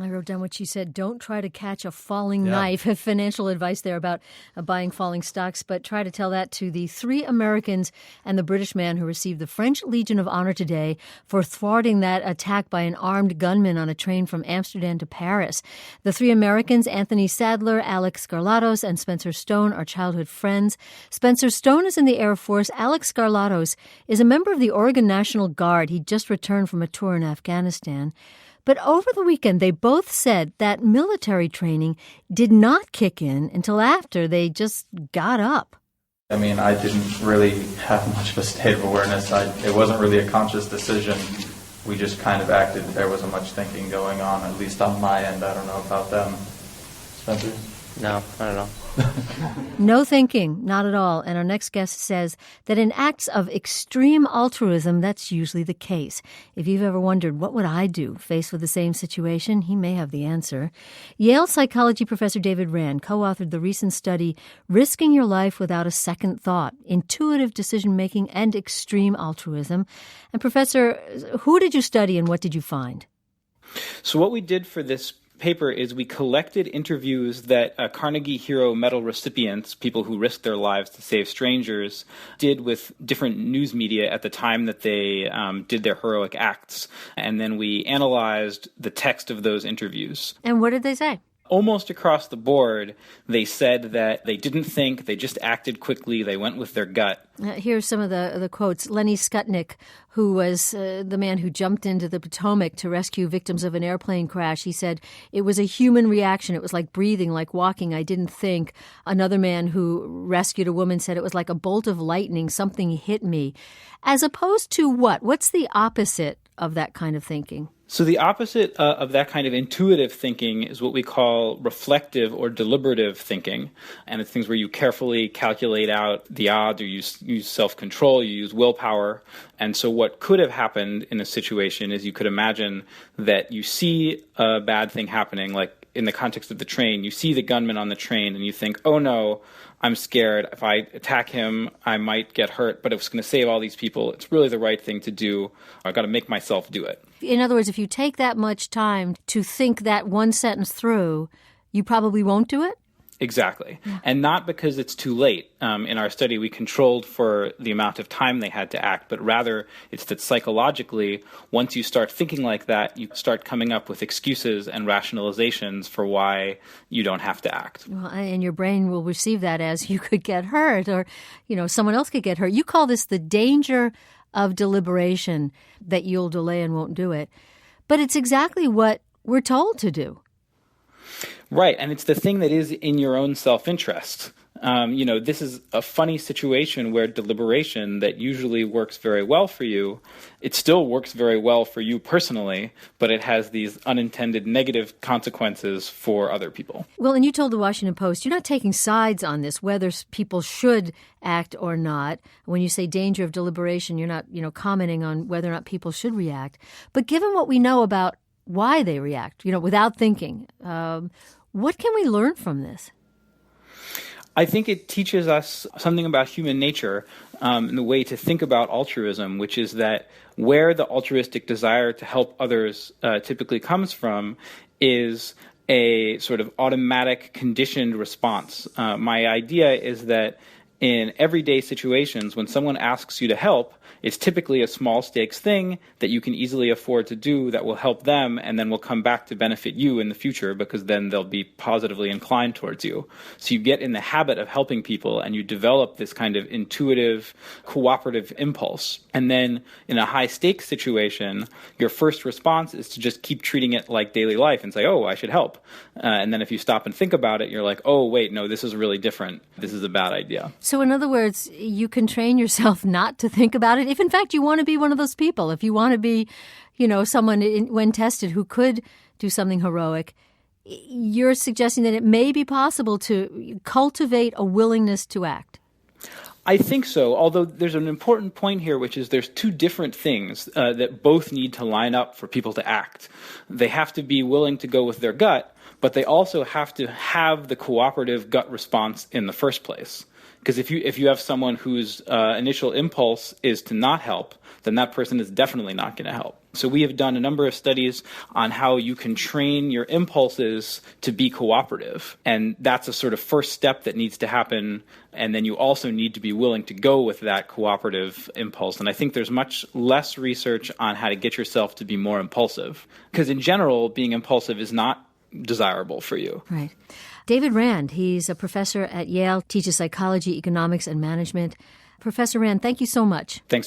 I wrote down what she said. Don't try to catch a falling knife. Financial advice there about buying falling stocks, but try to tell that to the 3 Americans and the British man who received the French Legion of Honor today for thwarting that attack by an armed gunman on a train from Amsterdam to Paris. The 3 Americans, Anthony Sadler, Alex Scarlatos, and Spencer Stone, are childhood friends. Spencer Stone is in the Air Force. Alex Scarlatos is a member of the Oregon National Guard. He just returned from a tour in Afghanistan. But over the weekend, they both said that military training did not kick in until after they just got up. I mean, I didn't really have much of a state of awareness. It wasn't really a conscious decision. We just kind of acted. There wasn't much thinking going on, at least on my end. I don't know about them. Spencer? No, I don't know. No thinking, not at all. And our next guest says that in acts of extreme altruism, that's usually the case. If you've ever wondered, what would I do faced with the same situation, he may have the answer. Yale psychology professor David Rand co-authored the recent study, Risking Your Life Without a Second Thought, Intuitive Decision-Making and Extreme Altruism. And Professor, who did you study and what did you find? So what we did for this paper is we collected interviews that Carnegie Hero Medal recipients, people who risked their lives to save strangers, did with different news media at the time that they did their heroic acts. And then we analyzed the text of those interviews. And what did they say? Almost across the board, they said that they didn't think, they just acted quickly, they went with their gut. Here's some of the quotes. Lenny Skutnik, who was the man who jumped into the Potomac to rescue victims of an airplane crash, he said, it was a human reaction. It was like breathing, like walking. I didn't think. Another man who rescued a woman said it was like a bolt of lightning. Something hit me. As opposed to what? What's the opposite of that kind of thinking? So the opposite of that kind of intuitive thinking is what we call reflective or deliberative thinking. And it's things where you carefully calculate out the odds, or you use self-control, you use willpower. And so what could have happened in a situation is you could imagine that you see a bad thing happening, like in the context of the train, you see the gunman on the train and you think, oh no, I'm scared. If I attack him, I might get hurt, but if it's going to save all these people, it's really the right thing to do. I've got to make myself do it. In other words, if you take that much time to think that one sentence through, you probably won't do it? Exactly. Yeah. And not because it's too late. In our study, we controlled for the amount of time they had to act, but rather it's that psychologically, once you start thinking like that, you start coming up with excuses and rationalizations for why you don't have to act. Well, and your brain will receive that as you could get hurt, or, someone else could get hurt. You call this the danger of deliberation, that you'll delay and won't do it. But it's exactly what we're told to do. Right, and it's the thing that is in your own self-interest. This is a funny situation where deliberation that usually works very well for you, it still works very well for you personally, but it has these unintended negative consequences for other people. Well, and you told the Washington Post, you're not taking sides on this, whether people should act or not. When you say danger of deliberation, you're not, commenting on whether or not people should react. But given what we know about why they react, without thinking, what can we learn from this? I think it teaches us something about human nature and the way to think about altruism, which is that where the altruistic desire to help others typically comes from is a sort of automatic conditioned response. My idea is that in everyday situations, when someone asks you to help, it's typically a small stakes thing that you can easily afford to do that will help them and then will come back to benefit you in the future, because then they'll be positively inclined towards you. So you get in the habit of helping people and you develop this kind of intuitive, cooperative impulse. And then in a high stakes situation, your first response is to just keep treating it like daily life and say, oh, I should help. And then if you stop and think about it, you're like, oh, wait, no, this is really different. This is a bad idea. So in other words, you can train yourself not to think about it. If in fact you want to be one of those people, if you want to be, someone when tested who could do something heroic, you're suggesting that it may be possible to cultivate a willingness to act. I think so, although there's an important point here, which is there's two different things that both need to line up for people to act. They have to be willing to go with their gut, but they also have to have the cooperative gut response in the first place. Because if you have someone whose initial impulse is to not help, then that person is definitely not going to help. So we have done a number of studies on how you can train your impulses to be cooperative. And that's a sort of first step that needs to happen. And then you also need to be willing to go with that cooperative impulse. And I think there's much less research on how to get yourself to be more impulsive. Because in general, being impulsive is not desirable for you. Right. David Rand, he's a professor at Yale, teaches psychology, economics, and management. Professor Rand, thank you so much. Thanks.